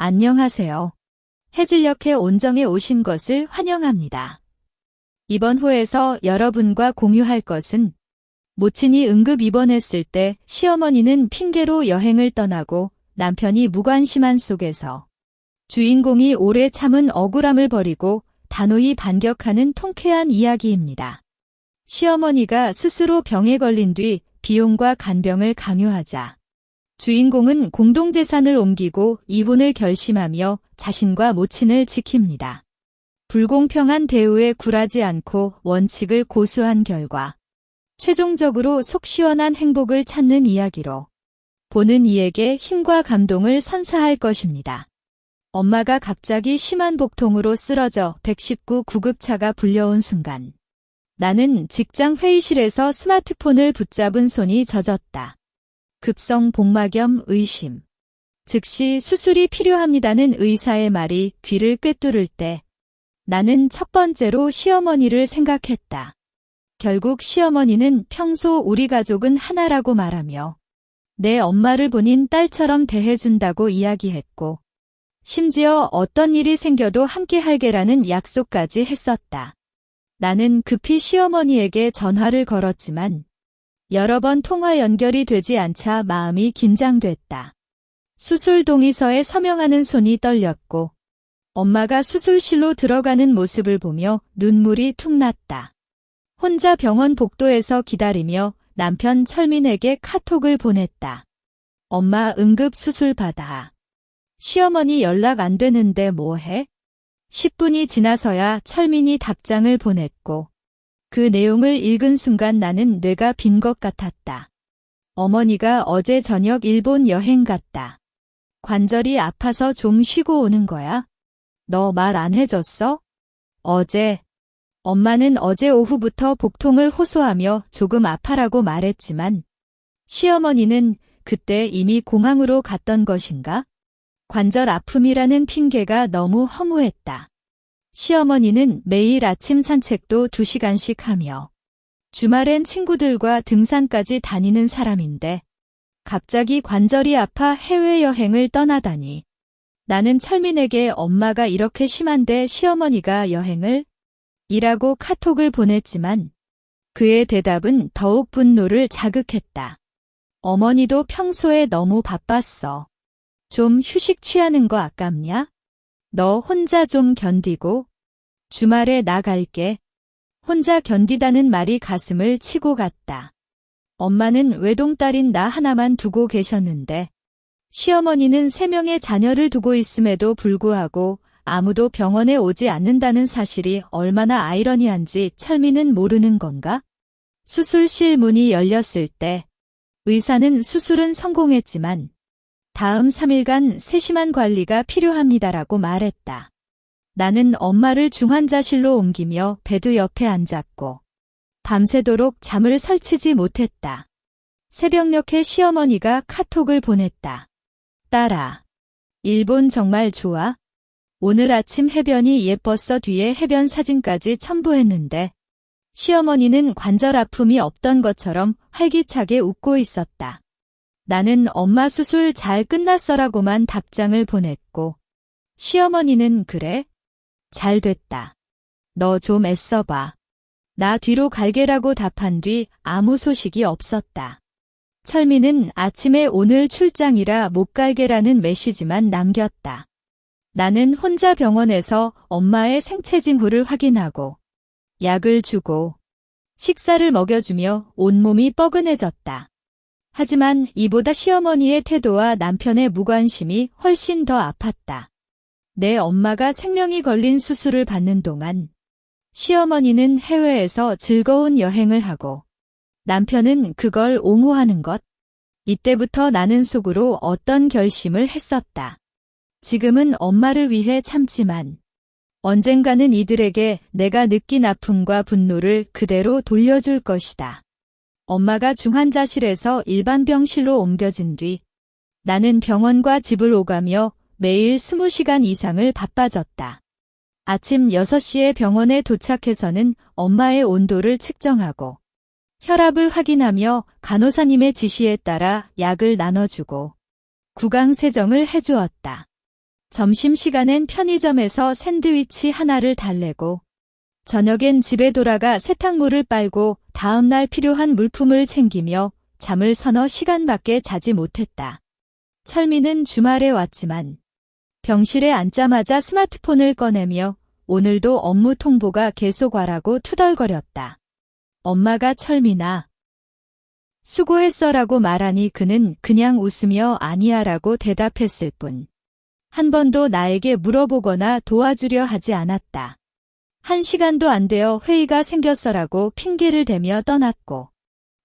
안녕하세요. 해질녘에 온정에 오신 것을 환영합니다. 이번 호에서 여러분과 공유할 것은 모친이 응급 입원했을 때 시어머니는 핑계로 여행을 떠나고 남편이 무관심한 속에서 주인공이 오래 참은 억울함을 버리고 단호히 반격하는 통쾌한 이야기입니다. 시어머니가 스스로 병에 걸린 뒤 비용과 간병을 강요하자 주인공은 공동재산을 옮기고 이혼을 결심하며 자신과 모친을 지킵니다. 불공평한 대우에 굴하지 않고 원칙을 고수한 결과 최종적으로 속 시원한 행복을 찾는 이야기로 보는 이에게 힘과 감동을 선사할 것입니다. 엄마가 갑자기 심한 복통으로 쓰러져 119 구급차가 불려온 순간 나는 직장 회의실에서 스마트폰을 붙잡은 손이 젖었다. 급성 복막염 의심. 즉시 수술이 필요합니다는 의사의 말이 귀를 꿰뚫을 때 나는 첫 번째로 시어머니를 생각했다. 결국 시어머니는 평소 우리 가족은 하나라고 말하며 내 엄마를 본인 딸처럼 대해준다고 이야기했고 심지어 어떤 일이 생겨도 함께 할게라는 약속까지 했었다. 나는 급히 시어머니에게 전화를 걸었지만 여러 번 통화 연결이 되지 않자 마음이 긴장됐다. 수술 동의서에 서명하는 손이 떨렸고 엄마가 수술실로 들어가는 모습을 보며 눈물이 툭 났다. 혼자 병원 복도에서 기다리며 남편 철민에게 카톡을 보냈다. 엄마 응급 수술 받아. 시어머니 연락 안 되는데 뭐해? 10분이 지나서야 철민이 답장을 보냈고 그 내용을 읽은 순간 나는 뇌가 빈 것 같았다. 어머니가 어제 저녁 일본 여행 갔다. 관절이 아파서 좀 쉬고 오는 거야? 너 말 안 해줬어? 어제. 엄마는 어제 오후부터 복통을 호소하며 조금 아파라고 말했지만 시어머니는 그때 이미 공항으로 갔던 것인가? 관절 아픔이라는 핑계가 너무 허무했다. 시어머니는 매일 아침 산책도 2시간씩 하며 주말엔 친구들과 등산까지 다니는 사람인데 갑자기 관절이 아파 해외여행을 떠나다니. 나는 철민에게 엄마가 이렇게 심한데 시어머니가 여행을? 이라고 카톡을 보냈지만 그의 대답은 더욱 분노를 자극했다. 어머니도 평소에 너무 바빴어. 좀 휴식 취하는 거 아깝냐? 너 혼자 좀 견디고 주말에 나갈게. 혼자 견디다는 말이 가슴을 치고 갔다. 엄마는 외동딸인 나 하나만 두고 계셨는데 시어머니는 3명의 자녀를 두고 있음에도 불구하고 아무도 병원에 오지 않는다는 사실이 얼마나 아이러니한지 철민은 모르는 건가? 수술실 문이 열렸을 때 의사는 수술은 성공했지만 다음 3일간 세심한 관리가 필요합니다라고 말했다. 나는 엄마를 중환자실로 옮기며 베드 옆에 앉았고 밤새도록 잠을 설치지 못했다. 새벽녘에 시어머니가 카톡을 보냈다. 딸아, 일본 정말 좋아? 오늘 아침 해변이 예뻤어. 뒤에 해변 사진까지 첨부했는데 시어머니는 관절 아픔이 없던 것처럼 활기차게 웃고 있었다. 나는 엄마 수술 잘 끝났어라고만 답장을 보냈고 시어머니는 그래? 잘 됐다. 너 좀 애써봐. 나 뒤로 갈게라고 답한 뒤 아무 소식이 없었다. 철민은 아침에 오늘 출장이라 못 갈게라는 메시지만 남겼다. 나는 혼자 병원에서 엄마의 생체 징후를 확인하고 약을 주고 식사를 먹여주며 온몸이 뻐근해졌다. 하지만 이보다 시어머니의 태도와 남편의 무관심이 훨씬 더 아팠다. 내 엄마가 생명이 걸린 수술을 받는 동안 시어머니는 해외에서 즐거운 여행을 하고 남편은 그걸 옹호하는 것. 이때부터 나는 속으로 어떤 결심을 했었다. 지금은 엄마를 위해 참지만 언젠가는 이들에게 내가 느낀 아픔과 분노를 그대로 돌려줄 것이다. 엄마가 중환자실에서 일반 병실로 옮겨진 뒤 나는 병원과 집을 오가며 매일 20시간 이상을 바빠졌다. 아침 6시에 병원에 도착해서는 엄마의 온도를 측정하고 혈압을 확인하며 간호사님의 지시에 따라 약을 나눠주고 구강 세정을 해주었다. 점심시간엔 편의점에서 샌드위치 하나를 달래고 저녁엔 집에 돌아가 세탁물을 빨고 다음날 필요한 물품을 챙기며 잠을 서너 시간밖에 자지 못했다. 철민은 주말에 왔지만 병실에 앉자마자 스마트폰을 꺼내며 오늘도 업무 통보가 계속 와라고 투덜거렸다. 엄마가 철민아, 수고했어라고 말하니 그는 그냥 웃으며 아니야라고 대답했을 뿐. 한 번도 나에게 물어보거나 도와주려 하지 않았다. 1시간도 안 되어 회의가 생겼어라고 핑계를 대며 떠났고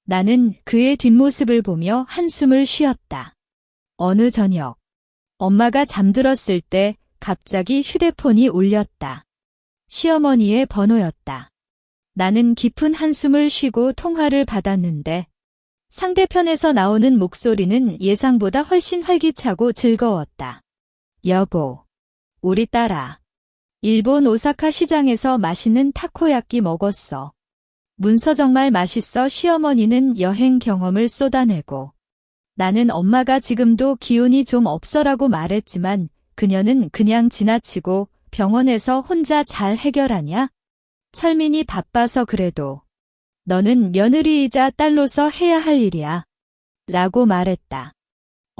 나는 그의 뒷모습을 보며 한숨을 쉬었다. 어느 저녁 엄마가 잠들었을 때 갑자기 휴대폰이 울렸다. 시어머니의 번호였다. 나는 깊은 한숨을 쉬고 통화를 받았는데 상대편에서 나오는 목소리는 예상보다 훨씬 활기차고 즐거웠다. 여보, 우리 딸아. 일본 오사카 시장에서 맛있는 타코야끼 먹었어. 문서 정말 맛있어. 시어머니는 여행 경험을 쏟아내고 나는 엄마가 지금도 기운이 좀 없어라고 말했지만 그녀는 그냥 지나치고 병원에서 혼자 잘 해결하냐? 철민이 바빠서 그래도 너는 며느리이자 딸로서 해야 할 일이야. 라고 말했다.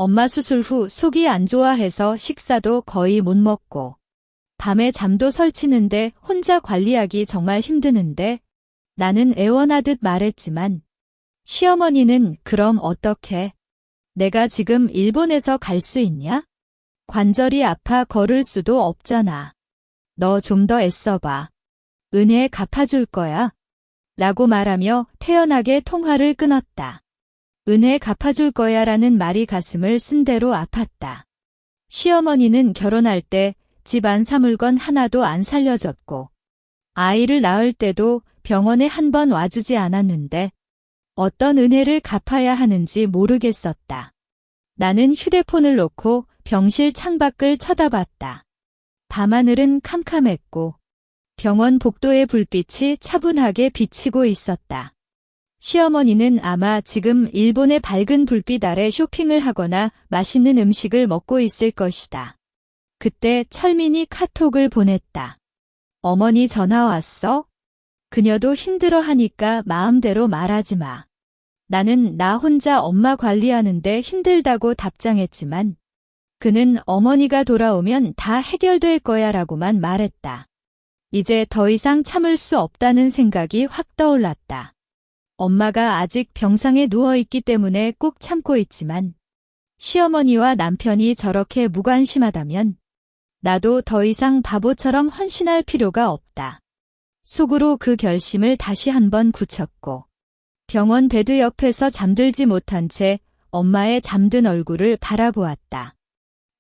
엄마 수술 후 속이 안 좋아해서 식사도 거의 못 먹고 밤에 잠도 설치는데 혼자 관리하기 정말 힘드는데 나는 애원하듯 말했지만 시어머니는 그럼 어떡해? 내가 지금 일본에서 갈 수 있냐? 관절이 아파 걸을 수도 없잖아. 너 좀 더 애써봐. 은혜 갚아줄 거야. 라고 말하며 태연하게 통화를 끊었다. 은혜 갚아줄 거야 라는 말이 가슴을 쓴 대로 아팠다. 시어머니는 결혼할 때 집안 사물건 하나도 안 살려줬고 아이를 낳을 때도 병원에 한 번 와주지 않았는데 어떤 은혜를 갚아야 하는지 모르겠었다. 나는 휴대폰을 놓고 병실 창밖을 쳐다봤다. 밤하늘은 캄캄했고 병원 복도의 불빛이 차분하게 비치고 있었다. 시어머니는 아마 지금 일본의 밝은 불빛 아래 쇼핑을 하거나 맛있는 음식을 먹고 있을 것이다. 그때 철민이 카톡을 보냈다. 어머니 전화 왔어? 그녀도 힘들어하니까 마음대로 말하지 마. 나는 나 혼자 엄마 관리하는데 힘들다고 답장했지만 그는 어머니가 돌아오면 다 해결될 거야 라고만 말했다. 이제 더 이상 참을 수 없다는 생각이 확 떠올랐다. 엄마가 아직 병상에 누워있기 때문에 꾹 참고 있지만 시어머니와 남편이 저렇게 무관심하다면 나도 더 이상 바보처럼 헌신할 필요가 없다. 속으로 그 결심을 다시 한번 굳혔고 병원 베드 옆에서 잠들지 못한 채 엄마의 잠든 얼굴을 바라보았다.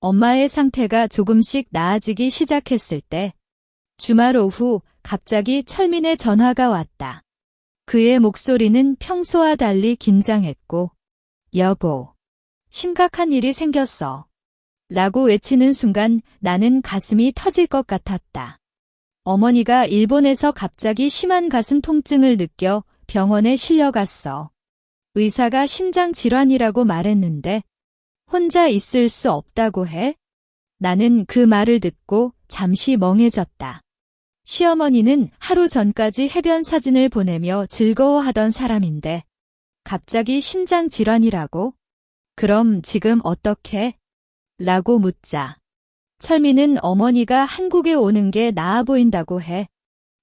엄마의 상태가 조금씩 나아지기 시작했을 때 주말 오후 갑자기 철민의 전화가 왔다. 그의 목소리는 평소와 달리 긴장했고 여보, 심각한 일이 생겼어. 라고 외치는 순간 나는 가슴이 터질 것 같았다. 어머니가 일본에서 갑자기 심한 가슴 통증을 느껴 병원에 실려갔어. 의사가 심장 질환이라고 말했는데 혼자 있을 수 없다고 해? 나는 그 말을 듣고 잠시 멍해졌다. 시어머니는 하루 전까지 해변 사진을 보내며 즐거워하던 사람인데 갑자기 심장 질환이라고? 그럼 지금 어떡해? 라고 묻자. 철민은 어머니가 한국에 오는 게 나아 보인다고 해.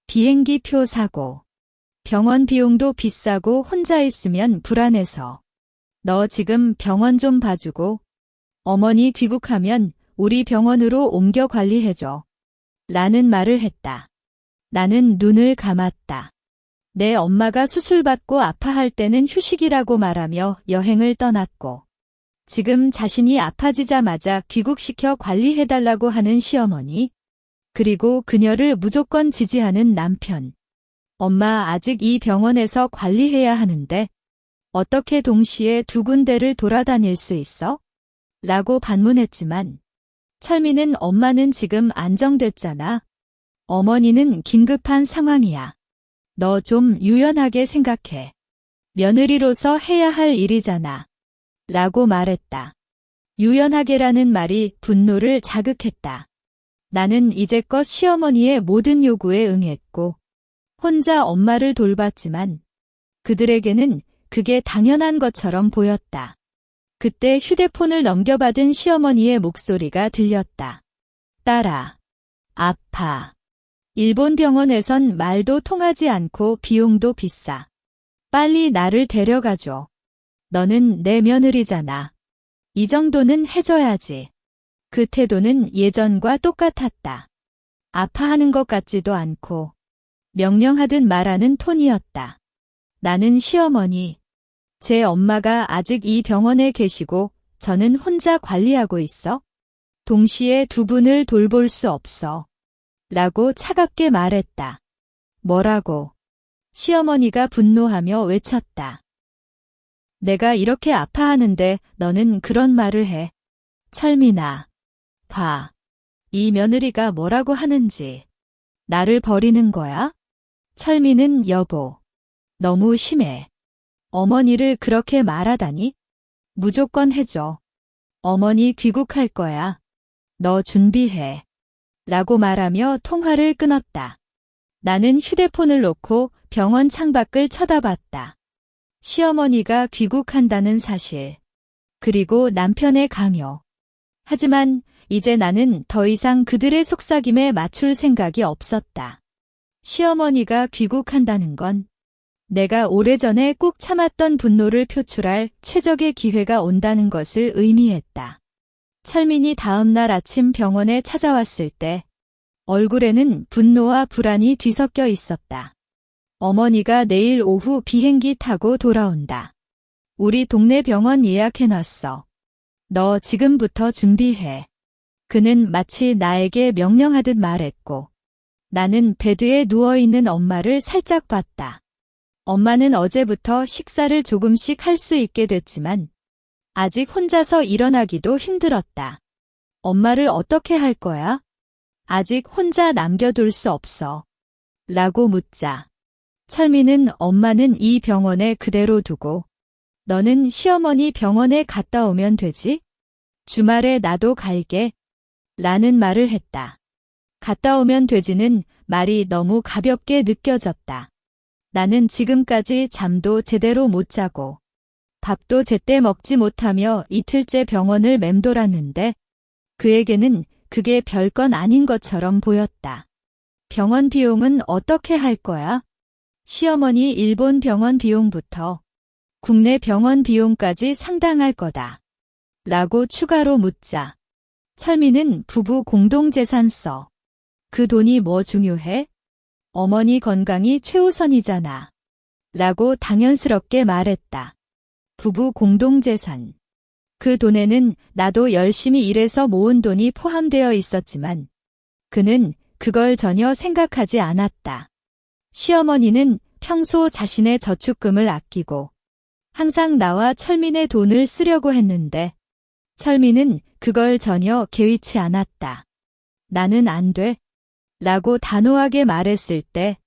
비행기 표 사고. 병원 비용도 비싸고 혼자 있으면 불안해서. 너 지금 병원 좀 봐주고 어머니 귀국하면 우리 병원으로 옮겨 관리해줘. 라는 말을 했다. 나는 눈을 감았다. 내 엄마가 수술받고 아파할 때는 휴식이라고 말하며 여행을 떠났고 지금 자신이 아파지자마자 귀국시켜 관리해달라고 하는 시어머니, 그리고 그녀를 무조건 지지하는 남편. 엄마 아직 이 병원에서 관리해야 하는데 어떻게 동시에 두 군데를 돌아다닐 수 있어? 라고 반문했지만 철민은 엄마는 지금 안정됐잖아. 어머니는 긴급한 상황이야. 너 좀 유연하게 생각해. 며느리로서 해야 할 일이잖아. 라고 말했다. 유연하게라는 말이 분노를 자극했다. 나는 이제껏 시어머니의 모든 요구에 응했고 혼자 엄마를 돌봤지만 그들에게는 그게 당연한 것처럼 보였다. 그때 휴대폰을 넘겨받은 시어머니의 목소리가 들렸다. 딸아, 아파. 일본 병원에선 말도 통하지 않고 비용도 비싸. 빨리 나를 데려가줘. 너는 내 며느리잖아. 이 정도는 해줘야지. 그 태도는 예전과 똑같았다. 아파하는 것 같지도 않고 명령하듯 말하는 톤이었다. 나는 시어머니, 제 엄마가 아직 이 병원에 계시고 저는 혼자 관리하고 있어. 동시에 두 분을 돌볼 수 없어. 라고 차갑게 말했다. 뭐라고? 시어머니가 분노하며 외쳤다. 내가 이렇게 아파하는데 너는 그런 말을 해. 철민아, 봐. 이 며느리가 뭐라고 하는지. 나를 버리는 거야? 철민은 여보. 너무 심해. 어머니를 그렇게 말하다니? 무조건 해줘. 어머니 귀국할 거야. 너 준비해. 라고 말하며 통화를 끊었다. 나는 휴대폰을 놓고 병원 창밖을 쳐다봤다. 시어머니가 귀국한다는 사실. 그리고 남편의 강요. 하지만 이제 나는 더 이상 그들의 속삭임에 맞출 생각이 없었다. 시어머니가 귀국한다는 건 내가 오래전에 꾹 참았던 분노를 표출할 최적의 기회가 온다는 것을 의미했다. 철민이 다음 날 아침 병원에 찾아왔을 때 얼굴에는 분노와 불안이 뒤섞여 있었다. 어머니가 내일 오후 비행기 타고 돌아온다. 우리 동네 병원 예약해놨어. 너 지금부터 준비해. 그는 마치 나에게 명령하듯 말했고 나는 베드에 누워있는 엄마를 살짝 봤다. 엄마는 어제부터 식사를 조금씩 할 수 있게 됐지만 아직 혼자서 일어나기도 힘들었다. 엄마를 어떻게 할 거야? 아직 혼자 남겨둘 수 없어. 라고 묻자. 철민은 엄마는 이 병원에 그대로 두고 너는 시어머니 병원에 갔다 오면 되지? 주말에 나도 갈게. 라는 말을 했다. 갔다 오면 되지는 말이 너무 가볍게 느껴졌다. 나는 지금까지 잠도 제대로 못 자고 밥도 제때 먹지 못하며 이틀째 병원을 맴돌았는데 그에게는 그게 별건 아닌 것처럼 보였다. 병원 비용은 어떻게 할 거야? 시어머니 일본 병원 비용부터 국내 병원 비용까지 상당할 거다. 라고 추가로 묻자. 철민은 부부 공동재산 써. 그 돈이 뭐 중요해? 어머니 건강이 최우선이잖아. 라고 당연스럽게 말했다. 부부 공동재산. 그 돈에는 나도 열심히 일해서 모은 돈이 포함되어 있었지만 그는 그걸 전혀 생각하지 않았다. 시어머니는 평소 자신의 저축금을 아끼고 항상 나와 철민의 돈을 쓰려고 했는데 철민은 그걸 전혀 개의치 않았다. 나는 안 돼. 라고 단호하게 말했을 때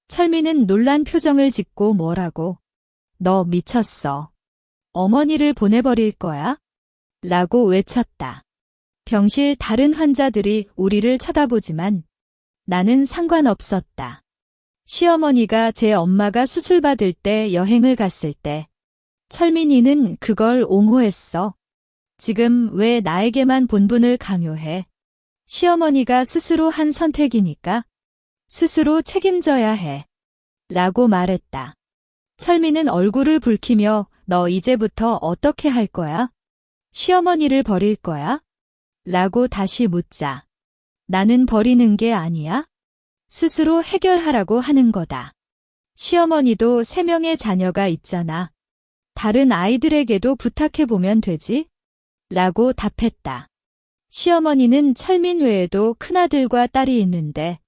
철민은 놀란 표정을 짓고 뭐라고? 너 미쳤어. 어머니를 보내버릴 거야? 라고 외쳤다. 병실 다른 환자들이 우리를 쳐다보지만 나는 상관없었다. 시어머니가 제 엄마가 수술받을 때 여행을 갔을 때 철민이는 그걸 옹호했어. 지금 왜 나에게만 본분을 강요해? 시어머니가 스스로 한 선택이니까 스스로 책임져야 해. 라고 말했다. 철민은 얼굴을 붉히며 너 이제부터 어떻게 할 거야? 시어머니를 버릴 거야? 라고 다시 묻자. 나는 버리는 게 아니야. 스스로 해결하라고 하는 거다. 시어머니도 3명의 자녀가 있잖아. 다른 아이들에게도 부탁해보면 되지? 라고 답했다. 시어머니는 철민 외에도 큰아들과 딸이 있는데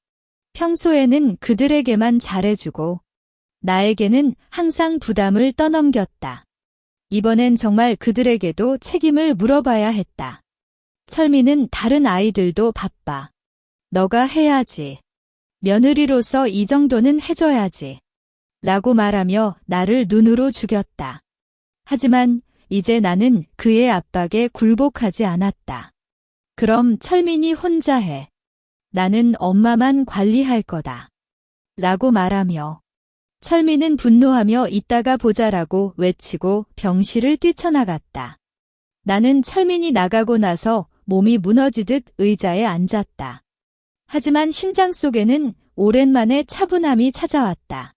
평소에는 그들에게만 잘해주고 나에게는 항상 부담을 떠넘겼다. 이번엔 정말 그들에게도 책임을 물어봐야 했다. 철민은 다른 아이들도 바빠. 너가 해야지. 며느리로서 이 정도는 해줘야지. 라고 말하며 나를 눈으로 죽였다. 하지만 이제 나는 그의 압박에 굴복하지 않았다. 그럼 철민이 혼자 해. 나는 엄마만 관리할 거다. 라고 말하며 철민은 분노하며 이따가 보자라고 외치고 병실을 뛰쳐나갔다. 나는 철민이 나가고 나서 몸이 무너지듯 의자에 앉았다. 하지만 심장 속에는 오랜만에 차분함이 찾아왔다.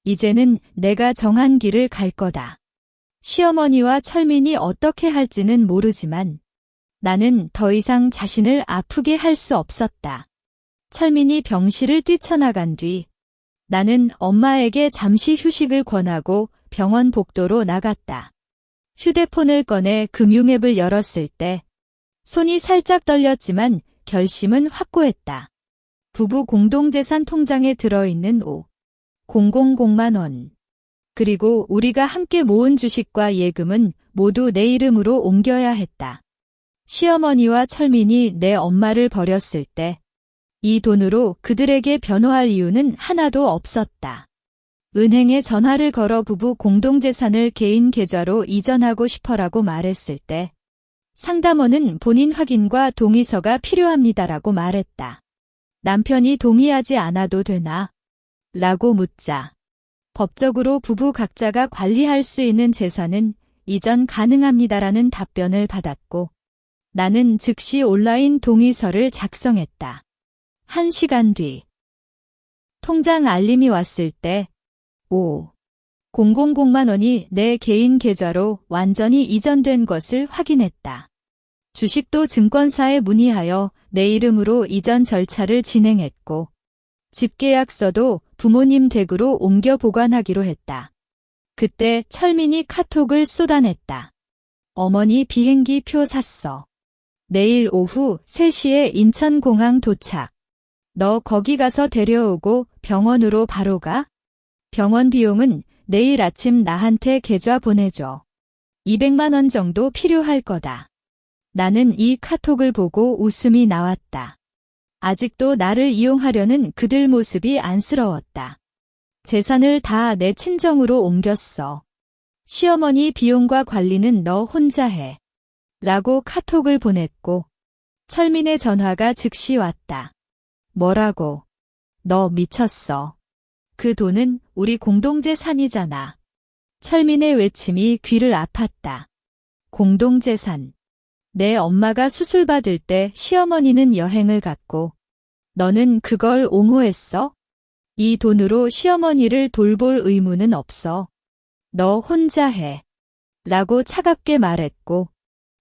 이제는 내가 정한 길을 갈 거다. 시어머니와 철민이 어떻게 할지는 모르지만 나는 더 이상 자신을 아프게 할 수 없었다. 철민이 병실을 뛰쳐나간 뒤 나는 엄마에게 잠시 휴식을 권하고 병원 복도로 나갔다. 휴대폰을 꺼내 금융앱을 열었을 때 손이 살짝 떨렸지만 결심은 확고했다. 부부 공동재산 통장에 들어있는 5,000만 원. 그리고 우리가 함께 모은 주식과 예금은 모두 내 이름으로 옮겨야 했다. 시어머니와 철민이 내 엄마를 버렸을 때 이 돈으로 그들에게 변호할 이유는 하나도 없었다. 은행에 전화를 걸어 부부 공동재산을 개인 계좌로 이전하고 싶어라고 말했을 때 상담원은 본인 확인과 동의서가 필요합니다라고 말했다. 남편이 동의하지 않아도 되나? 라고 묻자 법적으로 부부 각자가 관리할 수 있는 재산은 이전 가능합니다라는 답변을 받았고 나는 즉시 온라인 동의서를 작성했다. 1시간 뒤 통장 알림이 왔을 때 5,000만 원이 내 개인 계좌로 완전히 이전된 것을 확인했다. 주식도 증권사에 문의하여 내 이름으로 이전 절차를 진행했고 집계약서도 부모님 댁으로 옮겨 보관하기로 했다. 그때 철민이 카톡을 쏟아냈다. 어머니 비행기 표 샀어. 내일 오후 3시에 인천공항 도착. 너 거기 가서 데려오고 병원으로 바로 가? 병원 비용은 내일 아침 나한테 계좌 보내줘. 200만 원 정도 필요할 거다. 나는 이 카톡을 보고 웃음이 나왔다. 아직도 나를 이용하려는 그들 모습이 안쓰러웠다. 재산을 다 내 친정으로 옮겼어. 시어머니 비용과 관리는 너 혼자 해. 라고 카톡을 보냈고 철민의 전화가 즉시 왔다. 뭐라고? 너 미쳤어. 그 돈은 우리 공동재산이잖아. 철민의 외침이 귀를 아팠다. 공동재산. 내 엄마가 수술 받을 때 시어머니는 여행을 갔고 너는 그걸 옹호했어? 이 돈으로 시어머니를 돌볼 의무는 없어. 너 혼자 해. 라고 차갑게 말했고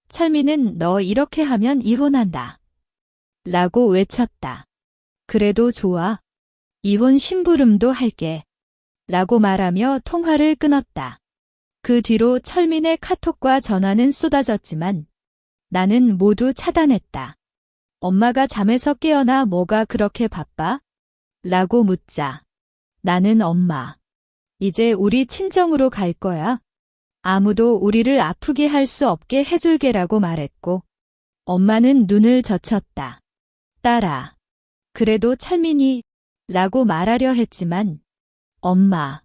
철민은 너 이렇게 하면 이혼한다. 라고 외쳤다. 그래도 좋아. 이혼 심부름도 할게. 라고 말하며 통화를 끊었다. 그 뒤로 철민의 카톡과 전화는 쏟아졌지만 나는 모두 차단했다. 엄마가 잠에서 깨어나 뭐가 그렇게 바빠? 라고 묻자. 나는 엄마. 이제 우리 친정으로 갈 거야. 아무도 우리를 아프게 할 수 없게 해줄게라고 말했고 엄마는 눈을 젖혔다. 딸아. 그래도 철민이 라고 말하려 했지만 엄마.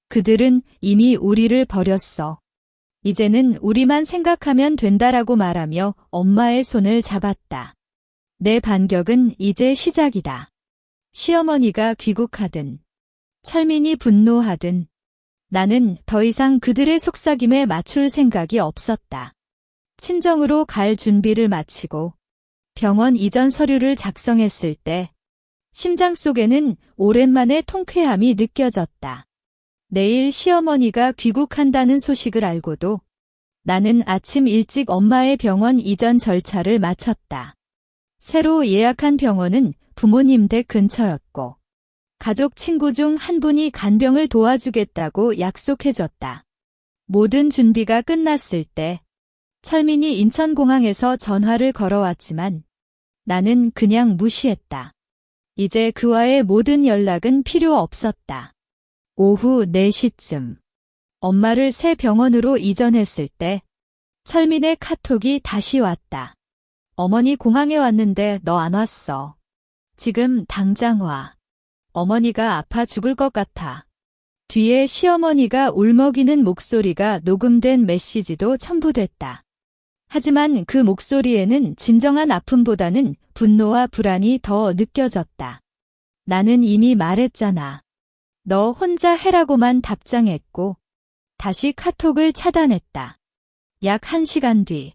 그들은 이미 우리를 버렸어. 이제는 우리만 생각하면 된다라고 말하며 엄마의 손을 잡았다. 내 반격은 이제 시작이다. 시어머니가 귀국하든 철민이 분노하든 나는 더 이상 그들의 속삭임에 맞출 생각이 없었다. 친정으로 갈 준비를 마치고 병원 이전 서류를 작성했을 때 심장 속에는 오랜만에 통쾌함이 느껴졌다. 내일 시어머니가 귀국한다는 소식을 알고도 나는 아침 일찍 엄마의 병원 이전 절차를 마쳤다. 새로 예약한 병원은 부모님 댁 근처였고 가족 친구 중 한 분이 간병을 도와주겠다고 약속해줬다. 모든 준비가 끝났을 때 철민이 인천공항에서 전화를 걸어왔지만 나는 그냥 무시했다. 이제 그와의 모든 연락은 필요 없었다. 오후 4시쯤 엄마를 새 병원으로 이전했을 때 철민의 카톡이 다시 왔다. 어머니 공항에 왔는데 너 안 왔어. 지금 당장 와. 어머니가 아파 죽을 것 같아. 뒤에 시어머니가 울먹이는 목소리가 녹음된 메시지도 첨부됐다. 하지만 그 목소리에는 진정한 아픔보다는 분노와 불안이 더 느껴졌다. 나는 이미 말했잖아. 너 혼자 해라고만 답장했고 다시 카톡을 차단했다. 약 1시간 뒤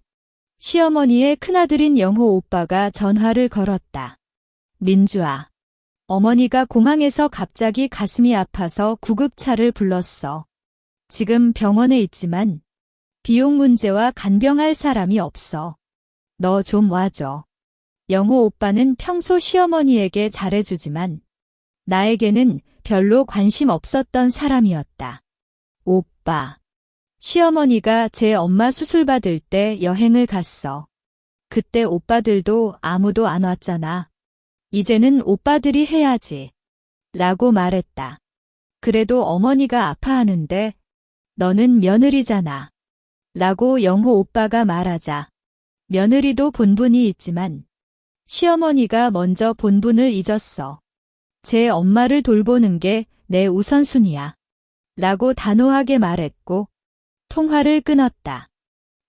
시어머니의 큰아들인 영호 오빠가 전화를 걸었다. 민주아, 어머니가 공항에서 갑자기 가슴이 아파서 구급차를 불렀어. 지금 병원에 있지만 비용 문제와 간병할 사람이 없어. 너 좀 와줘. 영호 오빠는 평소 시어머니에게 잘해주지만 나에게는 별로 관심 없었던 사람이었다. 오빠. 시어머니가 제 엄마 수술 받을 때 여행을 갔어. 그때 오빠들도 아무도 안 왔잖아. 이제는 오빠들이 해야지. 라고 말했다. 그래도 어머니가 아파하는데 너는 며느리잖아. 라고 영호 오빠가 말하자 며느리도 본분이 있지만 시어머니가 먼저 본분을 잊었어. 제 엄마를 돌보는 게 내 우선순위야. 라고 단호하게 말했고 통화를 끊었다.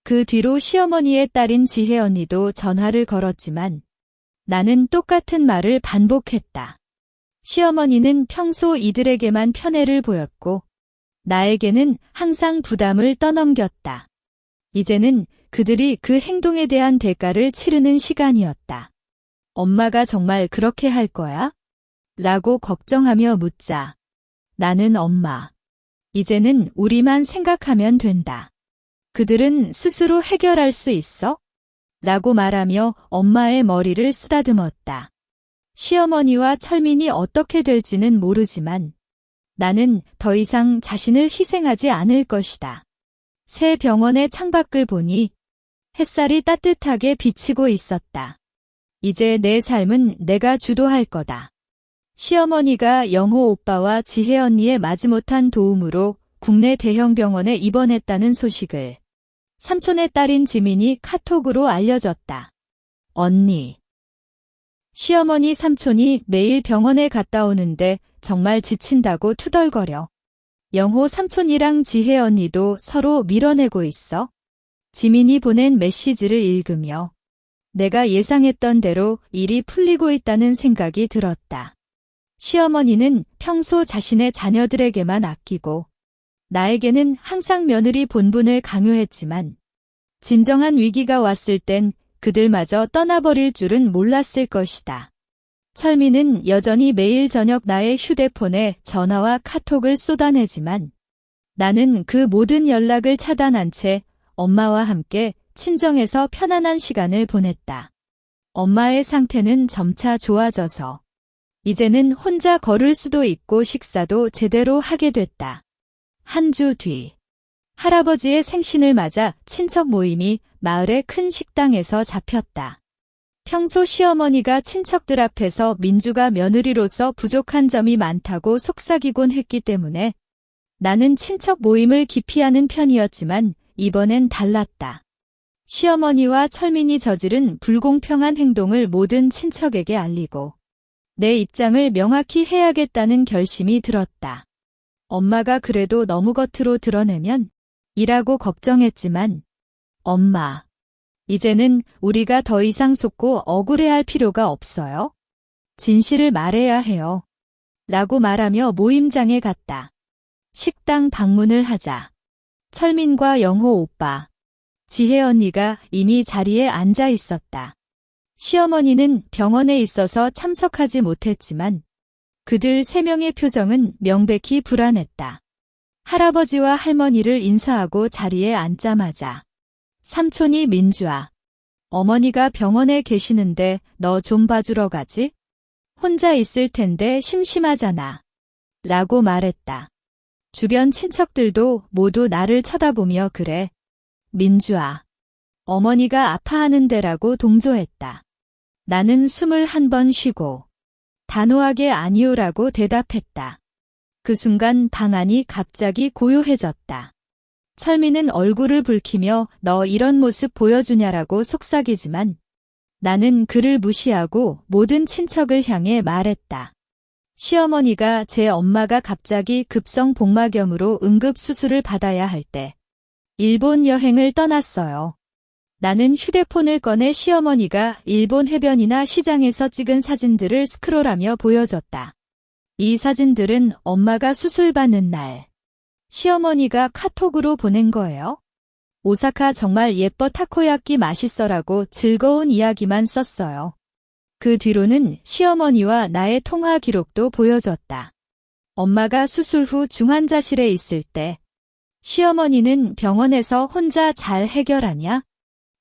그 뒤로 시어머니의 딸인 지혜 언니도 전화를 걸었지만 나는 똑같은 말을 반복했다. 시어머니는 평소 이들에게만 편애를 보였고 나에게는 항상 부담을 떠넘겼다. 이제는 그들이 그 행동에 대한 대가를 치르는 시간이었다. 엄마가 정말 그렇게 할 거야? 라고 걱정하며 묻자. 나는 엄마. 이제는 우리만 생각하면 된다. 그들은 스스로 해결할 수 있어? 라고 말하며 엄마의 머리를 쓰다듬었다. 시어머니와 철민이 어떻게 될지는 모르지만 나는 더 이상 자신을 희생하지 않을 것이다. 새 병원의 창밖을 보니 햇살이 따뜻하게 비치고 있었다. 이제 내 삶은 내가 주도할 거다. 시어머니가 영호 오빠와 지혜 언니의 마지못한 도움으로 국내 대형 병원에 입원했다는 소식을 삼촌의 딸인 지민이 카톡으로 알려줬다. 언니. 시어머니 삼촌이 매일 병원에 갔다 오는데 정말 지친다고 투덜거려. 영호 삼촌이랑 지혜 언니도 서로 밀어내고 있어. 지민이 보낸 메시지를 읽으며 내가 예상했던 대로 일이 풀리고 있다는 생각이 들었다. 시어머니는 평소 자신의 자녀들에게만 아끼고 나에게는 항상 며느리 본분을 강요했지만 진정한 위기가 왔을 땐 그들마저 떠나버릴 줄은 몰랐을 것이다. 철민은 여전히 매일 저녁 나의 휴대폰에 전화와 카톡을 쏟아내지만 나는 그 모든 연락을 차단한 채 엄마와 함께 친정에서 편안한 시간을 보냈다. 엄마의 상태는 점차 좋아져서 이제는 혼자 걸을 수도 있고 식사도 제대로 하게 됐다. 한 주 뒤 할아버지의 생신을 맞아 친척 모임이 마을의 큰 식당에서 잡혔다. 평소 시어머니가 친척들 앞에서 민주가 며느리로서 부족한 점이 많다고 속삭이곤 했기 때문에 나는 친척 모임을 기피하는 편이었지만 이번엔 달랐다. 시어머니와 철민이 저지른 불공평한 행동을 모든 친척에게 알리고 내 입장을 명확히 해야겠다는 결심이 들었다. 엄마가 그래도 너무 겉으로 드러내면 이라고 걱정했지만 엄마, 이제는 우리가 더 이상 속고 억울해할 필요가 없어요. 진실을 말해야 해요. 라고 말하며 모임장에 갔다. 식당 방문을 하자 철민과 영호 오빠, 지혜 언니가 이미 자리에 앉아 있었다. 시어머니는 병원에 있어서 참석하지 못했지만 그들 3명의 표정은 명백히 불안했다. 할아버지와 할머니를 인사하고 자리에 앉자마자 삼촌이 민주아, 어머니가 병원에 계시는데 너 좀 봐주러 가지? 혼자 있을 텐데 심심하잖아. 라고 말했다. 주변 친척들도 모두 나를 쳐다보며 그래. 민주아, 어머니가 아파하는 데라고 동조했다. 나는 숨을 한 번 쉬고 단호하게 아니오라고 대답했다. 그 순간 방 안이 갑자기 고요해졌다. 철민은 얼굴을 붉히며 너 이런 모습 보여주냐라고 속삭이지만 나는 그를 무시하고 모든 친척을 향해 말했다. 시어머니가 제 엄마가 갑자기 급성 복막염으로 응급수술을 받아야 할 때 일본 여행을 떠났어요. 나는 휴대폰을 꺼내 시어머니가 일본 해변이나 시장에서 찍은 사진들을 스크롤하며 보여줬다. 이 사진들은 엄마가 수술받는 날 시어머니가 카톡으로 보낸 거예요. 오사카 정말 예뻐 타코야끼 맛있어라고 즐거운 이야기만 썼어요. 그 뒤로는 시어머니와 나의 통화 기록도 보여줬다. 엄마가 수술 후 중환자실에 있을 때 시어머니는 병원에서 혼자 잘 해결하냐?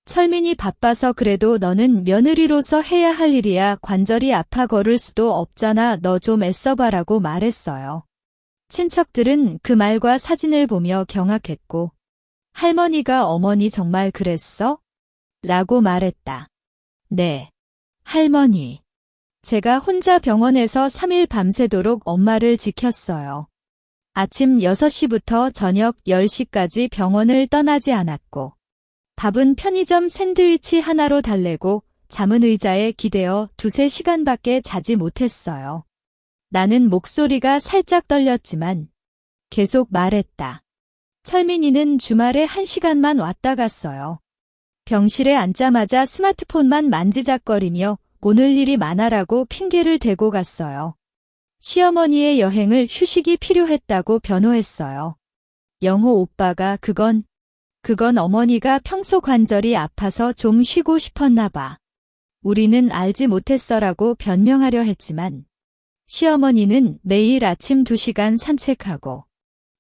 철민이 바빠서 그래도 너는 며느리로서 해야 할 일이야. 관절이 아파 걸을 수도 없잖아. 너 좀 애써봐라고 말했어요. 친척들은 그 말과 사진을 보며 경악했고 할머니가 어머니 정말 그랬어? 라고 말했다. 네. 할머니. 제가 혼자 병원에서 3일 밤새도록 엄마를 지켰어요. 아침 6시부터 저녁 10시까지 병원을 떠나지 않았고 밥은 편의점 샌드위치 하나로 달래고 잠은 의자에 기대어 2~3시간밖에 자지 못했어요. 나는 목소리가 살짝 떨렸지만 계속 말했다. 철민이는 주말에 1시간만 왔다 갔어요. 병실에 앉자마자 스마트폰만 만지작거리며 오늘 일이 많아라고 핑계를 대고 갔어요. 시어머니의 여행을 휴식이 필요했다고 변호했어요. 영호 오빠가 그건 어머니가 평소 관절이 아파서 좀 쉬고 싶었나 봐. 우리는 알지 못했어라고 변명하려 했지만 시어머니는 매일 아침 2시간 산책하고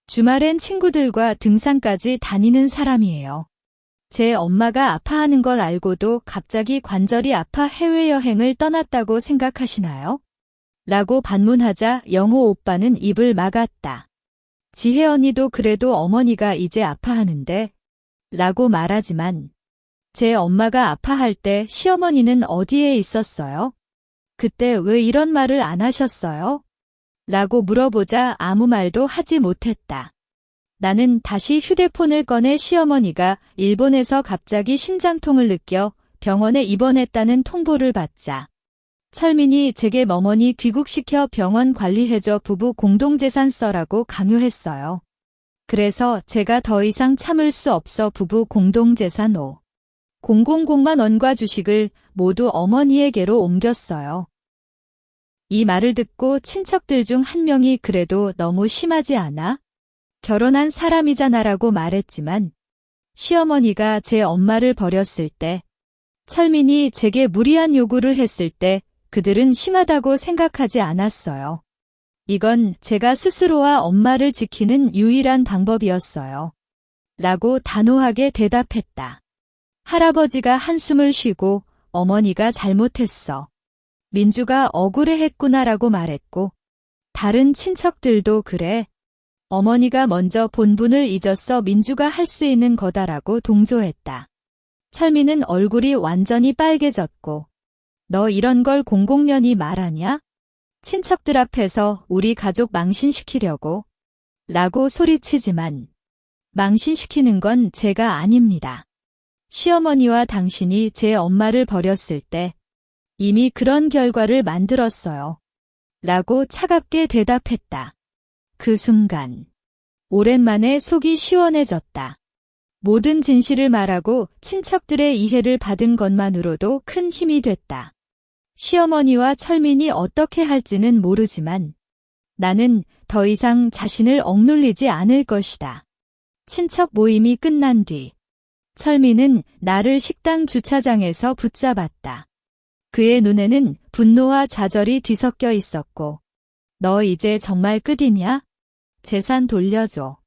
주말엔 친구들과 등산까지 다니는 사람이에요. 제 엄마가 아파하는 걸 알고도 갑자기 관절이 아파 해외여행을 떠났다고 생각하시나요? 라고 반문하자 영호 오빠는 입을 막았다. 지혜 언니도 그래도 어머니가 이제 아파하는데 라고 말하지만 제 엄마가 아파할 때 시어머니는 어디에 있었어요? 그때 왜 이런 말을 안 하셨어요? 라고 물어보자 아무 말도 하지 못했다. 나는 다시 휴대폰을 꺼내 시어머니가 일본에서 갑자기 심장통을 느껴 병원에 입원했다는 통보를 받자 철민이 제게 어머니 귀국시켜 병원 관리해줘 부부 공동재산 써라고 강요했어요. 그래서 제가 더 이상 참을 수 없어 부부 공동재산 5,000만 원과 주식을 모두 어머니에게로 옮겼어요. 이 말을 듣고 친척들 중 한 명이 그래도 너무 심하지 않아? 결혼한 사람이잖아라고 말했지만 시어머니가 제 엄마를 버렸을 때 철민이 제게 무리한 요구를 했을 때 그들은 심하다고 생각하지 않았어요. 이건 제가 스스로와 엄마를 지키는 유일한 방법이었어요. 라고 단호하게 대답했다. 할아버지가 한숨을 쉬고 어머니가 잘못했어. 민주가 억울해했구나라고 말했고 다른 친척들도 그래. 어머니가 먼저 본분을 잊었어 민주가 할 수 있는 거다라고 동조했다. 철민은 얼굴이 완전히 빨개졌고 너 이런 걸 공공연히 말하냐? 친척들 앞에서 우리 가족 망신시키려고? 라고 소리치지만 망신시키는 건 제가 아닙니다. 시어머니와 당신이 제 엄마를 버렸을 때 이미 그런 결과를 만들었어요. 라고 차갑게 대답했다. 그 순간 오랜만에 속이 시원해졌다. 모든 진실을 말하고 친척들의 이해를 받은 것만으로도 큰 힘이 됐다. 시어머니와 철민이 어떻게 할지는 모르지만 나는 더 이상 자신을 억눌리지 않을 것이다. 친척 모임이 끝난 뒤 철민은 나를 식당 주차장에서 붙잡았다. 그의 눈에는 분노와 좌절이 뒤섞여 있었고 너 이제 정말 끝이냐? 재산 돌려줘.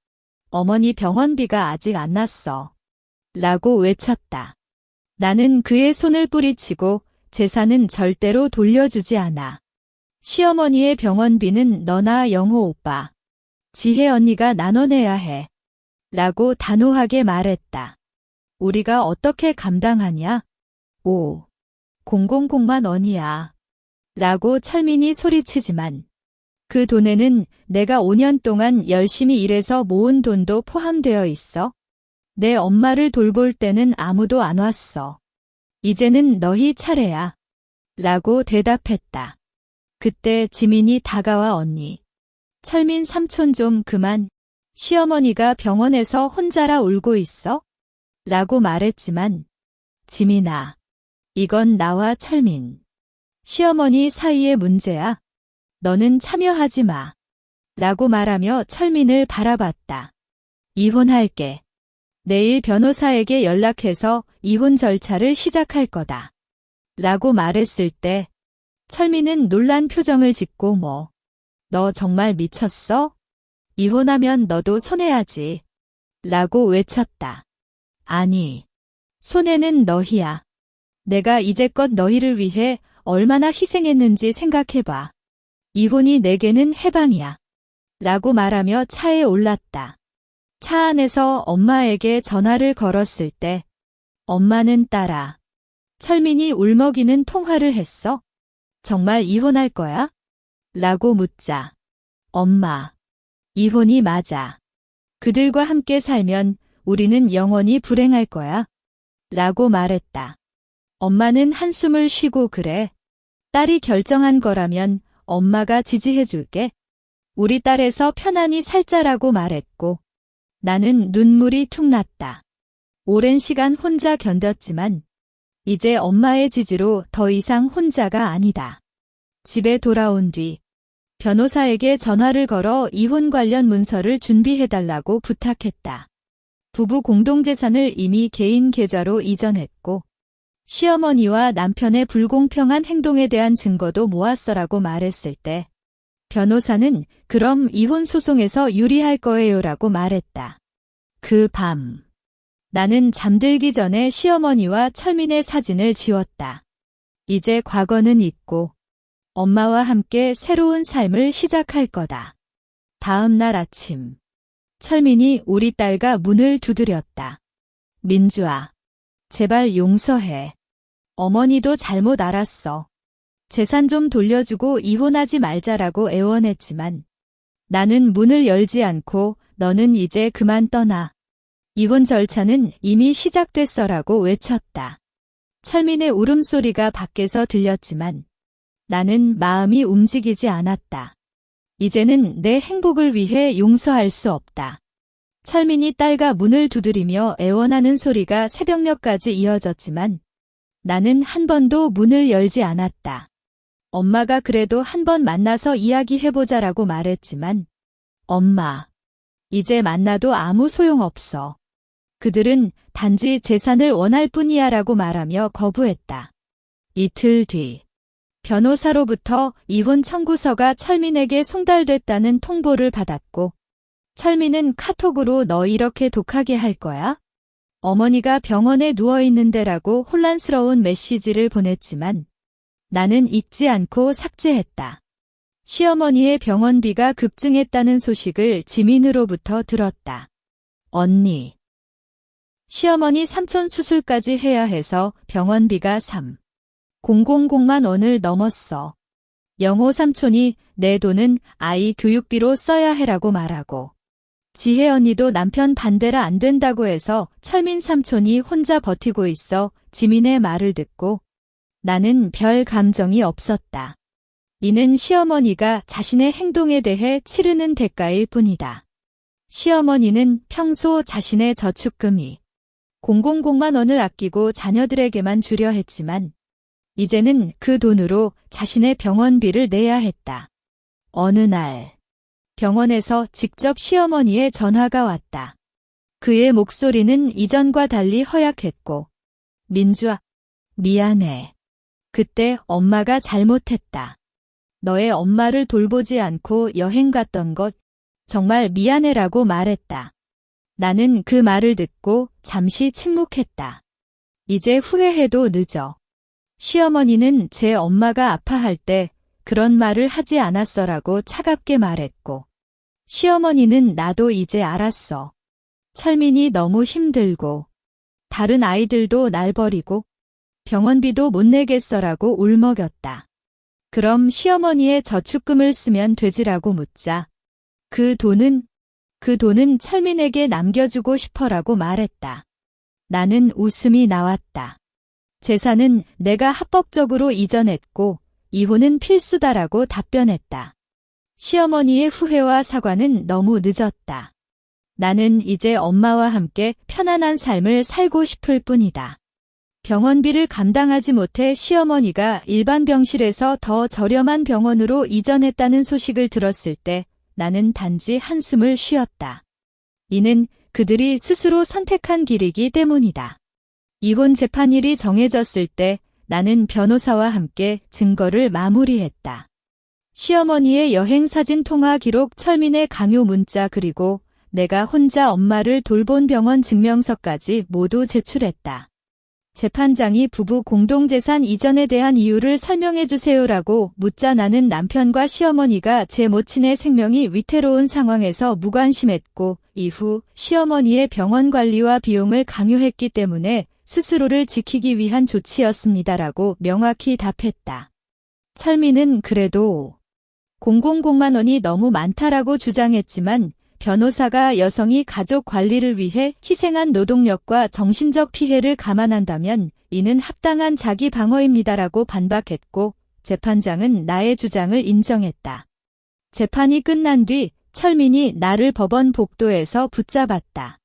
어머니 병원비가 아직 안 났어. 라고 외쳤다. 나는 그의 손을 뿌리치고 재산은 절대로 돌려주지 않아. 시어머니의 병원비는 너나 영호 오빠, 지혜 언니가 나눠내야 해. 라고 단호하게 말했다. 우리가 어떻게 감당하냐? 5,000만 원이야. 라고 철민이 소리치지만 그 돈에는 내가 5년 동안 열심히 일해서 모은 돈도 포함되어 있어. 내 엄마를 돌볼 때는 아무도 안 왔어. 이제는 너희 차례야. 라고 대답했다. 그때 지민이 다가와 언니. 철민 삼촌 좀 그만. 시어머니가 병원에서 혼자라 울고 있어? 라고 말했지만 지민아, 이건 나와 철민. 시어머니 사이의 문제야. 너는 참여하지 마. 라고 말하며 철민을 바라봤다. 이혼할게. 내일 변호사에게 연락해서 이혼 절차를 시작할 거다. 라고 말했을 때 철민은 놀란 표정을 짓고 너 정말 미쳤어? 이혼하면 너도 손해야지. 라고 외쳤다. 아니, 손해는 너희야. 내가 이제껏 너희를 위해 얼마나 희생했는지 생각해봐. 이혼이 내게는 해방이야. 라고 말하며 차에 올랐다. 차 안에서 엄마에게 전화를 걸었을 때 엄마는 딸아, 철민이 울먹이는 통화를 했어? 정말 이혼할 거야? 라고 묻자 엄마, 이혼이 맞아. 그들과 함께 살면 우리는 영원히 불행할 거야. 라고 말했다. 엄마는 한숨을 쉬고 그래. 딸이 결정한 거라면 엄마가 지지해줄게. 우리 딸에서 편안히 살자라고 말했고 나는 눈물이 툭 났다. 오랜 시간 혼자 견뎠지만 이제 엄마의 지지로 더 이상 혼자가 아니다. 집에 돌아온 뒤 변호사에게 전화를 걸어 이혼 관련 문서를 준비해달라고 부탁했다. 부부 공동재산을 이미 개인 계좌로 이전했고 시어머니와 남편의 불공평한 행동에 대한 증거도 모았어라고 말했을 때 변호사는 그럼 이혼 소송에서 유리할 거예요라고 말했다. 그 밤 나는 잠들기 전에 시어머니와 철민의 사진을 지웠다. 이제 과거는 잊고 엄마와 함께 새로운 삶을 시작할 거다. 다음 날 아침 철민이 우리 딸과 문을 두드렸다. 민주아, 제발 용서해. 어머니도 잘못 알았어. 재산 좀 돌려주고 이혼하지 말자라고 애원했지만 나는 문을 열지 않고 너는 이제 그만 떠나. 이혼 절차는 이미 시작됐어라고 외쳤다. 철민의 울음소리가 밖에서 들렸지만 나는 마음이 움직이지 않았다. 이제는 내 행복을 위해 용서할 수 없다. 철민이 딸과 문을 두드리며 애원하는 소리가 새벽녘까지 이어졌지만 나는 한 번도 문을 열지 않았다. 엄마가 그래도 한 번 만나서 이야기해보자라고 말했지만 엄마, 이제 만나도 아무 소용없어. 그들은 단지 재산을 원할 뿐이야 라고 말하며 거부했다. 이틀 뒤 변호사로부터 이혼 청구서가 철민에게 송달됐다는 통보를 받았고 철민은 카톡으로 너 이렇게 독하게 할 거야? 어머니가 병원에 누워있는데라고 혼란스러운 메시지를 보냈지만 나는 읽지 않고 삭제했다. 시어머니의 병원비가 급증했다는 소식을 지민으로부터 들었다. 언니. 시어머니 삼촌 수술까지 해야 해서 병원비가 3,000만 원을 넘었어. 영호 삼촌이 내 돈은 아이 교육비로 써야 해라고 말하고 지혜 언니도 남편 반대라 안 된다고 해서 철민 삼촌이 혼자 버티고 있어 지민의 말을 듣고 나는 별 감정이 없었다. 이는 시어머니가 자신의 행동에 대해 치르는 대가일 뿐이다. 시어머니는 평소 자신의 저축금이 000만 원을 아끼고 자녀들에게만 주려 했지만 이제는 그 돈으로 자신의 병원비를 내야 했다. 어느 날 병원에서 직접 시어머니의 전화가 왔다. 그의 목소리는 이전과 달리 허약했고 민주아, 미안해. 그때 엄마가 잘못했다. 너의 엄마를 돌보지 않고 여행 갔던 것 정말 미안해라고 말했다. 나는 그 말을 듣고 잠시 침묵했다. 이제 후회해도 늦어. 시어머니는 제 엄마가 아파할 때 그런 말을 하지 않았어라고 차갑게 말했고 시어머니는 나도 이제 알았어. 철민이 너무 힘들고 다른 아이들도 날 버리고 병원비도 못 내겠어라고 울먹였다. 그럼 시어머니의 저축금을 쓰면 되지라고 묻자 그 돈은 철민에게 남겨주고 싶어라고 말했다. 나는 웃음이 나왔다. 재산은 내가 합법적으로 이전했고 이혼은 필수다라고 답변했다. 시어머니의 후회와 사과는 너무 늦었다. 나는 이제 엄마와 함께 편안한 삶을 살고 싶을 뿐이다. 병원비를 감당하지 못해 시어머니가 일반 병실에서 더 저렴한 병원으로 이전했다는 소식을 들었을 때 나는 단지 한숨을 쉬었다. 이는 그들이 스스로 선택한 길이기 때문이다. 이혼 재판일이 정해졌을 때 나는 변호사와 함께 증거를 마무리했다. 시어머니의 여행 사진 통화 기록, 철민의 강요 문자, 그리고 내가 혼자 엄마를 돌본 병원 증명서까지 모두 제출했다. 재판장이 부부 공동재산 이전에 대한 이유를 설명해 주세요라고 묻자 나는 남편과 시어머니가 제 모친의 생명이 위태로운 상황에서 무관심했고 이후 시어머니의 병원 관리와 비용을 강요했기 때문에 스스로를 지키기 위한 조치였습니다라고 명확히 답했다. 철민은 그래도 000만 원이 너무 많다라고 주장했지만 변호사가 여성이 가족 관리를 위해 희생한 노동력과 정신적 피해를 감안한다면 이는 합당한 자기 방어입니다라고 반박했고 재판장은 나의 주장을 인정했다. 재판이 끝난 뒤 철민이 나를 법원 복도에서 붙잡았다.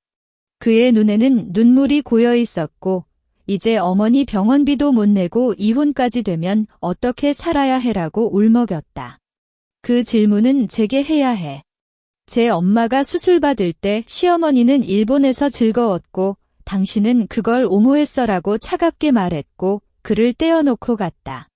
그의 눈에는 눈물이 고여 있었고 이제 어머니 병원비도 못 내고 이혼까지 되면 어떻게 살아야 해라고 울먹였다. 그 질문은 제게 해야 해. 제 엄마가 수술받을 때 시어머니는 일본에서 즐거웠고 당신은 그걸 옹호했어라고 차갑게 말했고 그를 떼어놓고 갔다.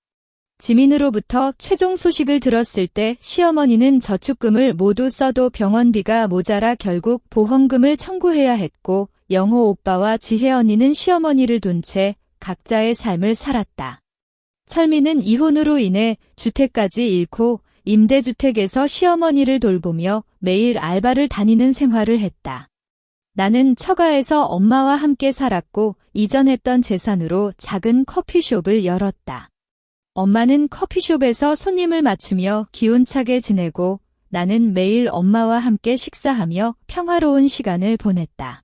지민으로부터 최종 소식을 들었을 때 시어머니는 저축금을 모두 써도 병원비가 모자라 결국 보험금을 청구해야 했고 영호 오빠와 지혜 언니는 시어머니를 둔 채 각자의 삶을 살았다. 철민은 이혼으로 인해 주택까지 잃고 임대주택에서 시어머니를 돌보며 매일 알바를 다니는 생활을 했다. 나는 처가에서 엄마와 함께 살았고 이전했던 재산으로 작은 커피숍을 열었다. 엄마는 커피숍에서 손님을 맞추며 기운차게 지내고 나는 매일 엄마와 함께 식사하며 평화로운 시간을 보냈다.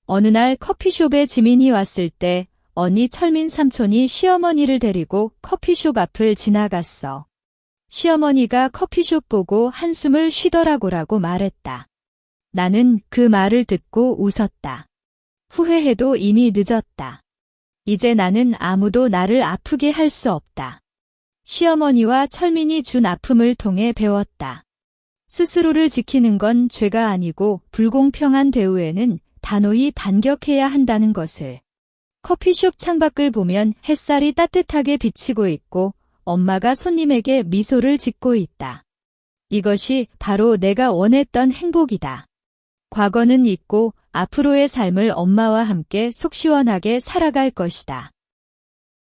어느 날 커피숍에 지민이 왔을 때 언니 철민 삼촌이 시어머니를 데리고 커피숍 앞을 지나갔어. 시어머니가 커피숍 보고 한숨을 쉬더라고라고 말했다. 나는 그 말을 듣고 웃었다. 후회해도 이미 늦었다. 이제 나는 아무도 나를 아프게 할 수 없다. 시어머니와 철민이 준 아픔을 통해 배웠다. 스스로를 지키는 건 죄가 아니고 불공평한 대우에는 단호히 반격해야 한다는 것을. 커피숍 창밖을 보면 햇살이 따뜻하게 비치고 있고 엄마가 손님에게 미소를 짓고 있다. 이것이 바로 내가 원했던 행복이다. 과거는 잊고 앞으로의 삶을 엄마와 함께 속 시원하게 살아갈 것이다.